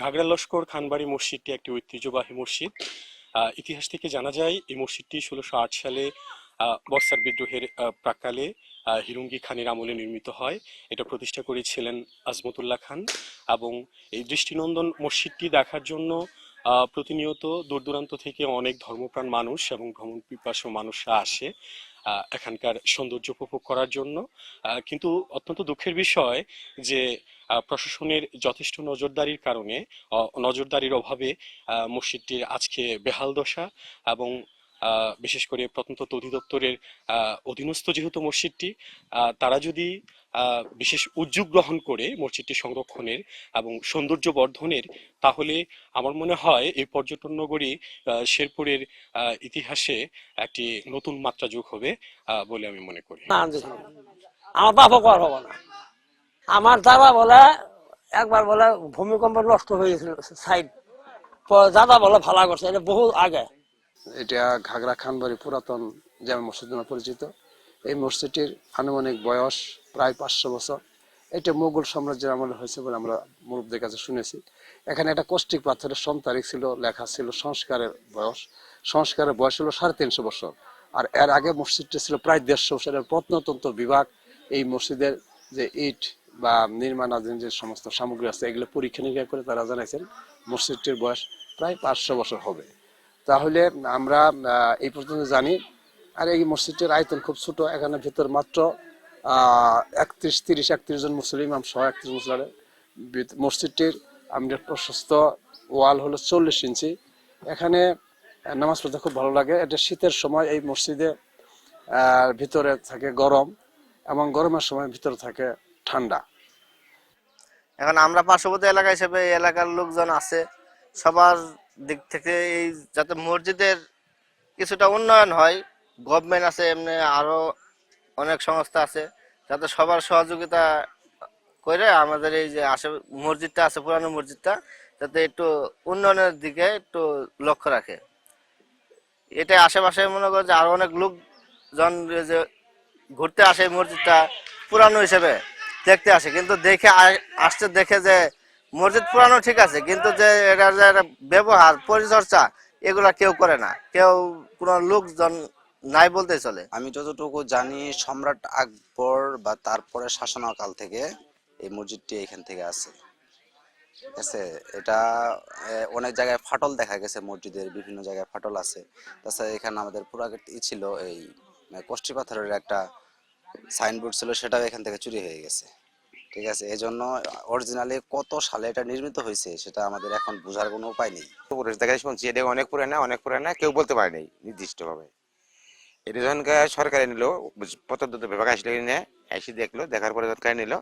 ঘাগড়া লস্কর খানবাড়ি মসজিদটি একটি ঐতিহ্যবাহী মসজিদ। ইতিহাস থেকে জানা যায় এই মসজিদটি 1608 সালে বর্ষার বিদ্রোহের প্রাক্কালে হিরুঙ্গি খানের আমলে নির্মিত হয়। এটা প্রতিষ্ঠা করেছিলেন আজমতুল্লাহ খান। এবং এই দৃষ্টিনন্দন মসজিদটি দেখার জন্য প্রতিনিয়ত দূর দূরান্ত থেকে অনেক ধর্মপ্রাণ মানুষ এবং ভ্রমণ পিপাসু মানুষরা আসে এখানকার সৌন্দর্য উপভোগ করার জন্য। কিন্তু অত্যন্ত দুঃখের বিষয় যে প্রশাসনের যথেষ্ট নজরদারির কারণে নজরদারির অভাবে মসজিদটির আজকে বেহাল দশা। এবং বিশেষ করে প্রত্নতত্ত্ব অধিদপ্তরের অধীনস্থ যেহেতু মসজিদটি, তারা যদি বিশেষ উদ্যোগ গ্রহণ করে মসজিদটি সংরক্ষণের এবং সৌন্দর্য বর্ধনের, তাহলে আমার মনে হয় এই পর্যটন নগরী শেরপুরের ইতিহাসে একটি নতুন মাত্রা যোগ হবে বলে আমি মনে করি। আমার বাবা কর হবো না। আমার দাদা বলে একবার বলে ভূমিকম্প নষ্ট হয়ে গেছিল সাইড, দাদা বলে ভালো করছে, এটা বহু আগে। এটা ঘাগড়া খানবাড়ি পুরাতন জামে মসজিদ নামে পরিচিত। এই মসজিদটির আনুমানিক বয়স প্রায় 500 বছর। এটা মুঘল সাম্রাজ্যের আমলে হয়েছে বলে আমরা মুরব্বীদের কাছে শুনেছি। এখানে একটা কষ্টিক পাথরের তারিখ ছিল, লেখা ছিল সংস্কারের বয়স। সংস্কারের বয়স হলো 350 বছর। আর এর আগে মসজিদটি ছিল প্রায় 150 বছরের। প্রত্নতত্ত্ব বিভাগ এই মসজিদের যে ইট বা নির্মাণাধীন যে সমস্ত সামগ্রী আছে এগুলো পরীক্ষা নিরীক্ষা করে তারা জানাইছেন মসজিদটির বয়স প্রায় 500 বছর হবে। তাহলে আমরা এই পর্যন্ত জানি। আর এই মসজিদটির আয়তন খুব ছোট। এখানে ভিতর মাত্র 31 জন মুসলিম ইমাম সহ 31 মুসলিম। মসজিদটির আমাদের প্রশস্ত ওয়াল হলো 40 ইঞ্চি। এখানে নামাজ পড়তে খুব ভালো লাগে। এটা শীতের সময় এই মসজিদে ভিতরে থাকে গরম এবং গরমের সময় ভিতরে থাকে ঠান্ডা। এখন আমরা পার্শ্ববর্তী এলাকা হিসেবে এই এলাকার লোকজন আছে, সবার দিক থেকে এই যাতে মসজিদের কিছুটা উন্নয়ন হয়, গভর্নমেন্ট আছে, এমনি আরো অনেক সংস্থা আছে, যাতে সবার সহযোগিতা করে আমাদের এই যে মসজিদটা আছে, পুরানো মসজিদটা, যাতে একটু উন্নয়নের দিকে একটু লক্ষ্য রাখে। এটা আশেপাশে মনে করো যে আরো অনেক লোকজন যে ঘুরতে আসে মসজিদটা পুরানো হিসেবে দেখতে আসে, কিন্তু আসতে দেখে যে মসজিদ পুরানো ঠিক আছে, কিন্তু যে এটার যে ব্যবহার পরিচর্যা এগুলা কেউ করে না, কোনো লোকজন নাই বলতে চলে। আমি যতটুকু জানি সম্রাট আকবর বা তারপরে শাসনকাল থেকে এই মসজিদটি এখান থেকে আছে। ঠিক আছে, এটা অনেক জায়গায় ফাটল দেখা গেছে, মসজিদের বিভিন্ন জায়গায় ফাটল আছে। তাছাড়া এখানে আমাদের পুরাকীর্তি ছিল এই কষ্টি পাথরের একটা সাইনবোর্ড ছিল, সেটাও এখান থেকে চুরি হয়ে গেছে। ঠিক আছে, এই জন্য অরিজিনালি কত সালে এটা নির্মিত হয়েছে সেটা আমাদের এখন বোঝার কোনো উপায় নেই। শুনছি এটা অনেক পুরানা কেউ বলতে পারে নাই নির্দিষ্ট ভাবে। এটা যখন সরকারে নিল, প্রত্নতত্ত্ব বিভাগ আসলে এসে দেখলো, দেখার পরে সরকার নিল,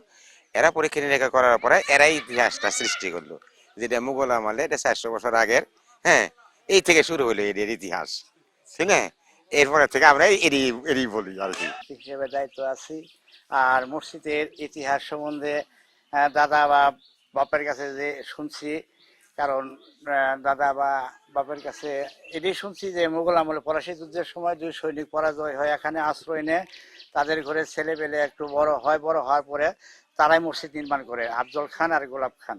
এরা পরীক্ষা নিরীক্ষা করার পরে এরাই ইতিহাসটা সৃষ্টি করলো, যেটা মুঘল আমলে, এটা 400 বছর আগের। হ্যাঁ, এই থেকে শুরু হলো এর ইতিহাস। ঠিক না, এরপরে থেকে আমরা এরই বলি আর কি হিসেবে দায়িত্ব আছি। আর মসজিদের ইতিহাস সম্বন্ধে দাদা বা বাপের কাছে যে শুনছি, কারণ দাদা বা বাপের কাছে এটাই শুনছি যে মুঘল আমলে পলাশী যুদ্ধের সময় 2 সৈনিক পরাজয় হয়, এখানে আশ্রয় নেয়, তাদের ঘরে ছেলে পেলে একটু বড় হয়, বড় হওয়ার পরে তারাই মসজিদ নির্মাণ করে, আফজল খান আর গোলাপ খান।